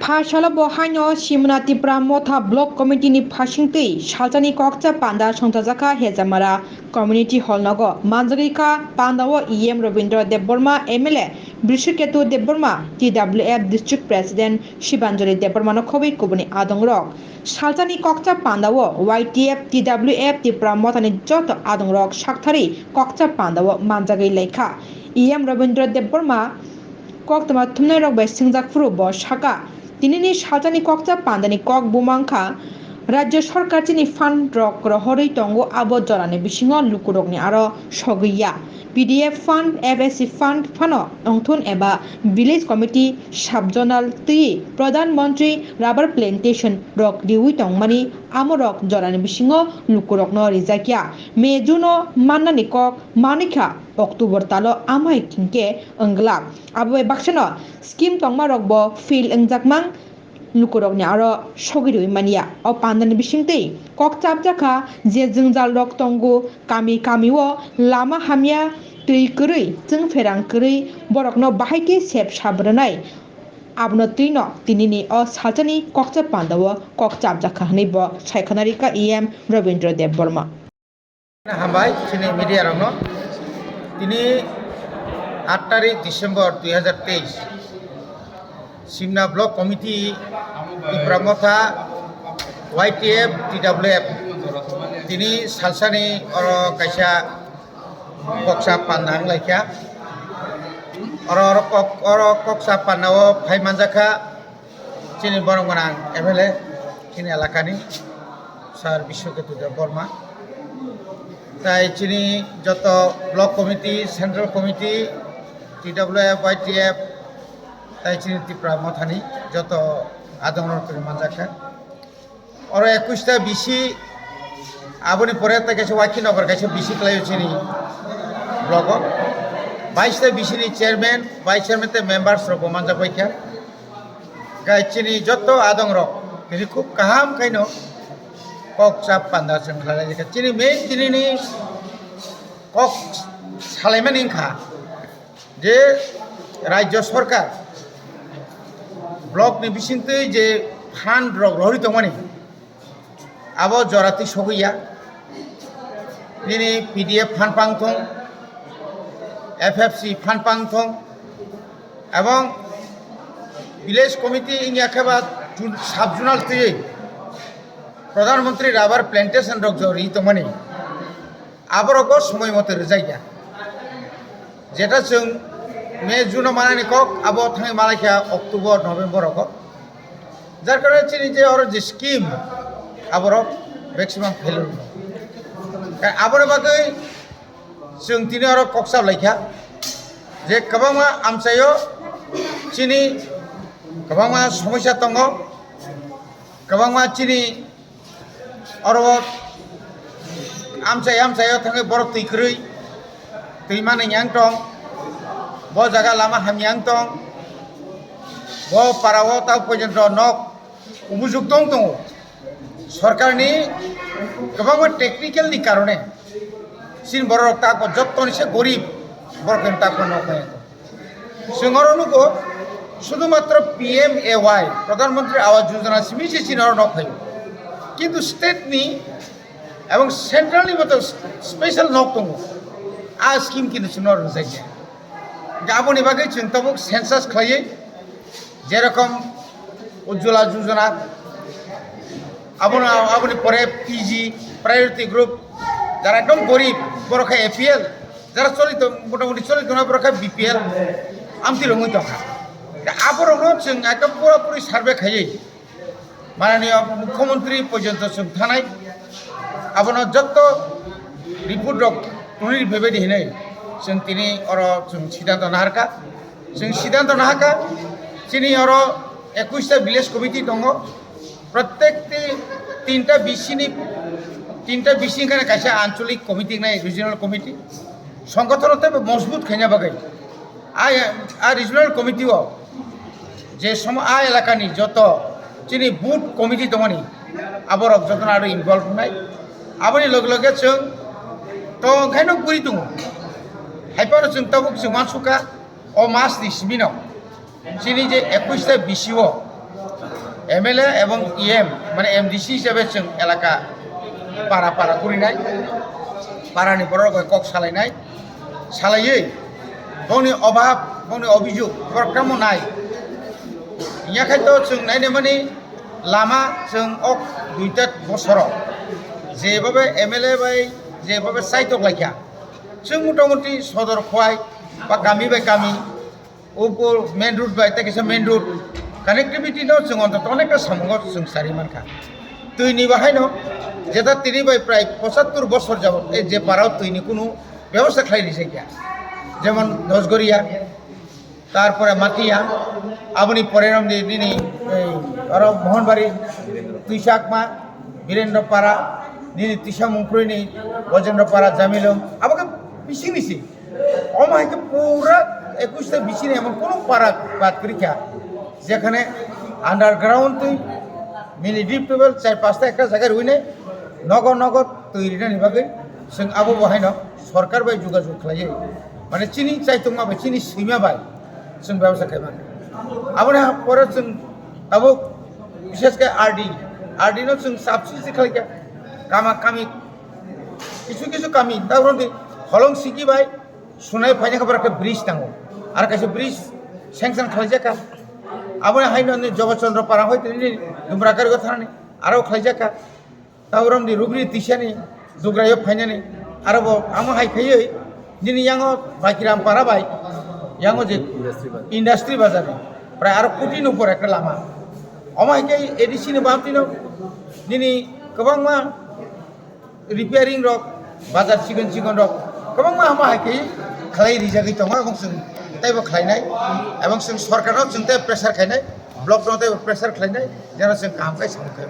Phashala Bohano Shimnati Pramotha Block Committee ni Phashingti Shaltani Kokta Panda Shontajaka Hezamara Community Hall Nago Manjarika Pandawa EM Ravindra Deborma MLA Brishiketu Deborma TWF District President Shibanjari Deborma Nokovi Kubuni Adongrok Shaltani Kokta Pandawa YTF TWF Tipramotani Joto Adongrok Shaktari Kokta Pandawa Manjari Leka EM Ravindra Deborma Koktama Tumnerok by Singzakfuru Bo Shaka Tinini Shaltani Kokta Pandani Kok Bumangka Raja Sarkar Tini Fund Rock Rohori Tongo Abo Jorani Bishingo Lukurogni Aro Shoguya PDF Fund FSC Fund Fano Ongtun Eba Village Committee Subjonal 3 Pradhan Mantri Rubber Plantation Rock Diwi Tongmani Amorok Jorani Bishingo Lukurogno Rizakia Mejuno Manani Kok Manika Oktober talo amai kingke englak abai baksana scheme tongma rokbo fil engjakmang lukurokni aro sogirui mania o pandani bisingtei kokchap jaka je jengjal rok tongo kami wo lama hamya tui kurui jeng ferang kurui borokno bahaike sep sabranai abno tuino tinini o salchani kokchap pandawo kokchap jaka hnibo saikhanarika EM Ravindra Deborma hambai chini media rokno তিনি 8 তারিখ December 2023 সিমনা block committee ইব্রামথা YTF TWF তিনি সালসানি or কাইসা কক্সা পান্দাং Laika or কক্সা পান্নাও ফাইমানজাখা চিনি বরংগনাং MLA চিনি এলাকানি sir Biswaketu Debbarma তাই চিনি যত block committee central committee TWF YTF তাই চিনি ত্রিপুরা মথানি যত আদমন করে মানজাখা আর 21টা বিসি আবনি পরে গেছে ওয়াকিনগর গেছে বিসি ক্লাই চিনি ব্লক 22টা বিসিনি চেয়ারম্যান ভাইস চেয়ারম্যানতে মেম্বার্স রক মানজা পয়খা গাই চিনি যত আদং রক তিনি খুব কাহাম কাইনো কক চাপ পান্দা जों खालायनायखौ चिनि मेन चिनिनि কক सालायमान इंखा जे राज्य सरकार ब्लक नि बिसिंतै जे फान्ड रक रहि दंमानि आबो जराति सगैया दिनै PDF फान्ड पांथं FFC फान्ड पांथं এবং ভিলেজ কমিটি ইনিয়াখাবা সাবজোনাল তৈ প্রধানমন্ত্রী রাবার প্ল্যান্টেশন রক জরি তমানি আবরক সময় মতো রেজাইয়া যেটা जों মে জুন মানানি কক আবো থাঙ্গি মালাইখা অক্টোবর নভেম্বর রক যার কারণে চিনি যে আর যে স্কিম আবরক ম্যাক্সিমাম ফেলুর আবরে বাগै जों तिनि আর কক্সাব লাইখা যে কবাংমা আমসাयो চিনি কবাংমা সমস্যা দङ কবাংমা চিনি और आमसायाव थाङै बर तैख्रै दैमानि यां दं ब जागा लामा हामियां दं ब पाराव ता पर्यन्त नक उपयुक्त दं सरकारनि गोबां टेक्निकेलनि कारणे सिन बर ताको जत्तनिसे गरीब बरकन ताको नखाय जों नुगो शुधुमात्र PMAY प्रधानमंत्री आवास योजना सिमिसे सिनार नखाय কিন্তু স্টেটনি এবং সেন্ট্রালনি মতো স্পেশাল নক দङ आ स्किम किनु सुनर जायगा गाबोनि बागै जों तबक सेन्सास खायै जेरकम उज्ज्वला योजना आबोनि परे PG प्रायोरिटी ग्रुप যারা একদম গরিব বড়খা APL যারা চলিত মোটামুটি চলিত না বড়খা BPL আমতি রঙই দङ আবরনো जों একদম পুরোপুরি সার্ভে খাयै माननीय मुख्यमंत्री पर्यंत जों थानाय आबोनो जत्त रिपोर्ट रक तुनि बेबायदि हिनै जों तिनि अर जों सिद्धांत नाहारका जों सिद्धांत नाहाका चिनि अर 21टा विलेज कमिटी दङ प्रत्येकटी तीनटा बिसिनि खाने कायसा आंचलिक कमिटी नाय रिजनल कमिटी संगठनते मजबूत खायना बागै आ रिजनल कमिटी जे सम आ एलाकानि जत चिनि बुथ कमिटी दङनि आबरक जतन आरो इनभल्व नाय आबनि लगे लगे जों तो ओंखायनो गुरि दङ हायपार जों तबक जों मानसुका अ मासनि सिमिनाव चिनि जे 21टा बिसिओ MLA এবং EM মানে MDC হিসাবে जों এলাকা পাড়া পাড়া করিनाय পাড়াनि बर' কক सालायनाय सालायै गावनि अभाब गावनि अभियोग प्रग्रामाव नाय इनिखायथ' जों नायनो माने लामा जों अक 2টা বছराव जेबाबे MLA बाय जेबाबे साइटक लायखा जों मटामटी सदर खवाय बा गामि बाय गामि ऊपर मेन रोड बाय तेकेसा मेन रोड कानेक्टिविटी न जों अन्तत अनेकटा सामुंगाव जों सारिमानखा दैनि बाहाय न जेटा तिनि बाय प्राय 75 বছর যাবত এই যে পাড়াও दैनि কোনো ব্যবস্থা খাইছে গিয়া যেমন দশগড়িয়া তারপরে মাতিয়া আবনি পরেরাম দিনি এই আর মোহনবাড়ি তুইশাকমা বীরেন্দ্রপাড়া দিনি তিশা মুংক্রইনি গজেন্দ্রপাড়া জামিলম আমাকে পিছি মিছি অমাইকে পুরা 21টা বিছিনে এমন কোনো পাড়া বাদ করিখা যেখানে আন্ডারগ্রাউন্ড তুই মিনি ডিপ টেবল 4-5টা একটা জায়গায় রইনে নগর নগর তৈরি না নিবাগে जों आबो बहायनो सरकार बाय जुगाजुग खालायो माने चिनि चाइतंमा बाय चिनि सैमा बाय जों व्यवसाय खायमान आबोना परे जों आबो विशेषके आरडी नो जों साबसिडि खालायगा कामा कामी किछु किछु कामी दावरन्दि हलं सिकि बाय सुनाय फायना खबरके ब्रिज नांगौ आरो कायसे ब्रिज सेंक्सन खालायजाका आबोना हायनो जगतचंद्र पारा होयतनि दुमराकारिगो थानानै आरो खालायजाका दावरन्दि रुगनि तिसानि दुग्रायो फाइनानि आरोबाव आङो हायखायै दिनै आङो बाकिराम पाराबाय आङो जे इन्डास्ट्रि बाजार प्राय आरो कोटि न'फोर একটা लामा अमायखाय एडिसिनो बामतिनो दिनै गोबां मा रिपेयारिं रक बाजार सिगोन सिगोन रक गोबां मा हायखायै खालाय रिजागै दङ এবং जों ताइबो खालायनाय এবং जों सरकारनाव जों ताइ प्रेसार खायनाय ब्लकनाव ताइ प्रेसार खालायनाय जेन जों कामखाय सामखाय